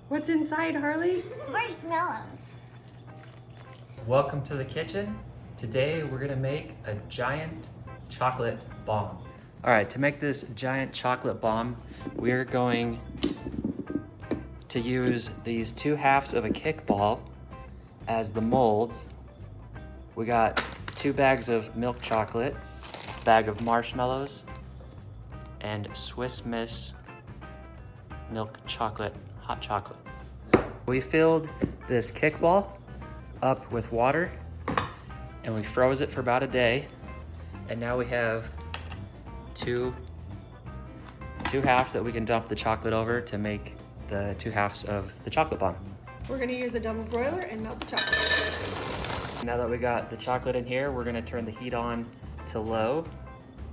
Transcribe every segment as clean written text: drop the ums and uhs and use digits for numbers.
What's inside, Harley? Marshmallows. Welcome to the kitchen. Today we're gonna make a giant chocolate bomb. All right, to make this giant chocolate bomb, we're going to use these 2 halves of a Kickball as the molds. We got 2 bags of milk chocolate, a bag of marshmallows, and Swiss Miss milk chocolate, hot chocolate. We filled this Kickball up with water and we froze it for about a day. And now we have two halves that we can dump the chocolate over to make the 2 halves of the chocolate bomb. We're gonna use a double broiler and melt the chocolate. Now that we got the chocolate in here, we're gonna turn the heat on to low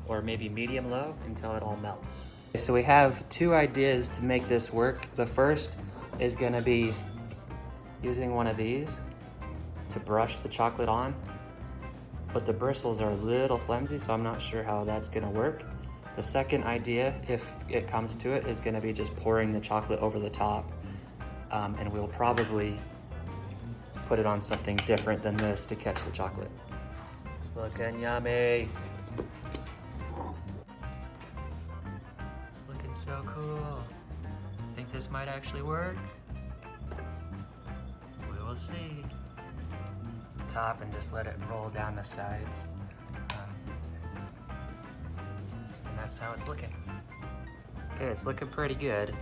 or maybe medium low until it all melts. So we have 2 ideas to make this work. The first is gonna be using one of these to brush the chocolate on, but the bristles are a little flimsy, so I'm not sure how that's gonna work. The second idea, if it comes to it, is gonna be just pouring the chocolate over the top, and we'll probably put it on something different than this to catch the chocolate. It's looking yummy. It's looking so cool. Think this might actually work? We will see. Top and just let it roll down the sides. And that's how it's looking. Okay, it's looking pretty good.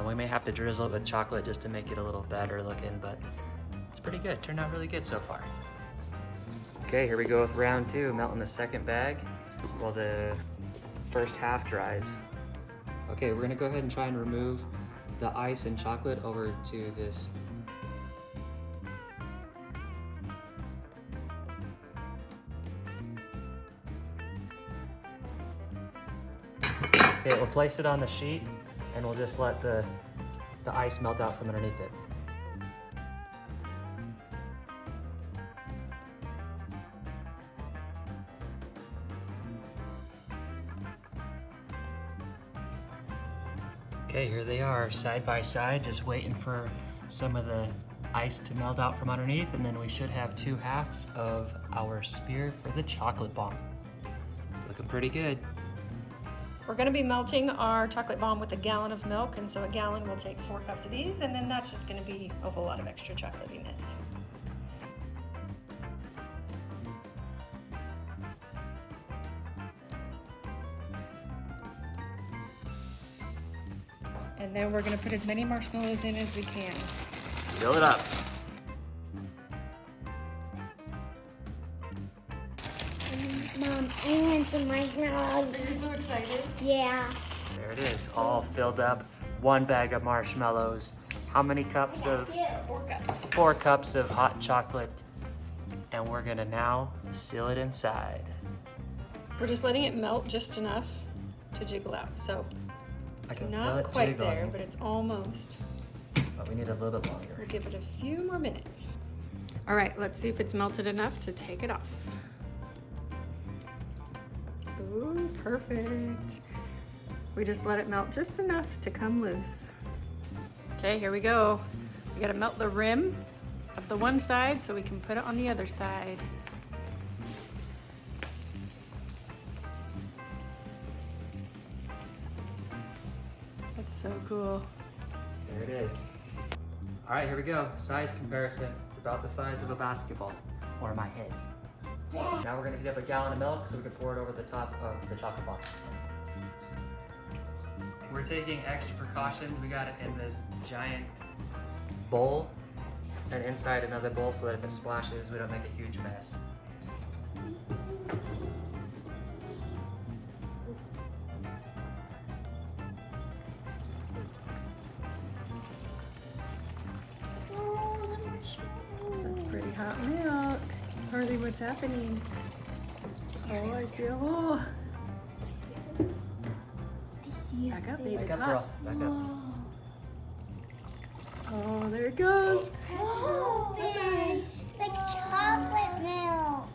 We may have to drizzle it with chocolate just to make it a little better looking, but it's pretty good. Turned out really good so far. Okay, here we go with round 2, melting the second bag while the first half dries. Okay, we're gonna go ahead and try and remove the ice and chocolate over to this. Okay, we'll place it on the sheet and we'll just let the ice melt out from underneath it. Okay, here they are, side by side, just waiting for some of the ice to melt out from underneath, and then we should have 2 halves of our spear for the chocolate bomb. It's looking pretty good. We're gonna be melting our chocolate bomb with a gallon of milk, and so a gallon will take 4 cups of these, and then that's just gonna be a whole lot of extra chocolatiness. And then we're gonna put as many marshmallows in as we can. Fill it up. Mom, I want some marshmallows. Are you so excited? Yeah. There it is, all filled up. 1 bag of marshmallows. How many cups of? 4 cups. 4 cups of hot chocolate. And we're gonna now seal it inside. We're just letting it melt just enough to jiggle out. So I it's can feel not it quite jiggling, there, but it's almost. but we need a little bit longer. We'll give it a few more minutes. All right, let's see if it's melted enough to take it off. Ooh, perfect. We just let it melt just enough to come loose. Okay, here we go. We gotta melt the rim of the one side so we can put it on the other side. That's so cool. There it is. All right, here we go. Size comparison. It's about the size of a basketball, or my head. Now we're gonna heat up a gallon of milk so we can pour it over the top of the chocolate bar. We're taking extra precautions. We got it in this giant bowl and inside another bowl so that if it splashes, we don't make a huge mess. That's pretty hot milk. Harley, what's happening? Oh, I see a hole. I see Back up, babe. Back It's up, hot. girl. Back up. Oh, there it goes. Oh, big. It's like chocolate milk.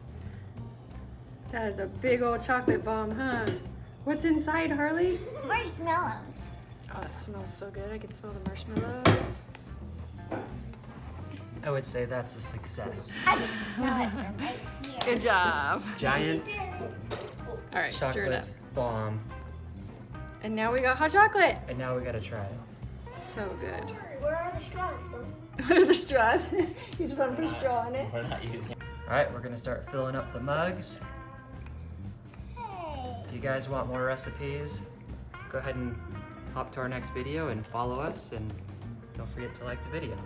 That is a big old chocolate bomb, huh? What's inside, Harley? Marshmallows. Oh, it smells so good. I can smell the marshmallows. I would say that's a success. I can smell it from right here. Good job. Giant All right, stir it up. chocolate bomb. And now we got hot chocolate. And now we gotta try it. So good. Where are the straws, Mom? What are the straws? You just want to put a straw in it? We're not using. All right, we're gonna start filling up the mugs. Hey. If you guys want more recipes, go ahead and hop to our next video and follow us, and don't forget to like the video.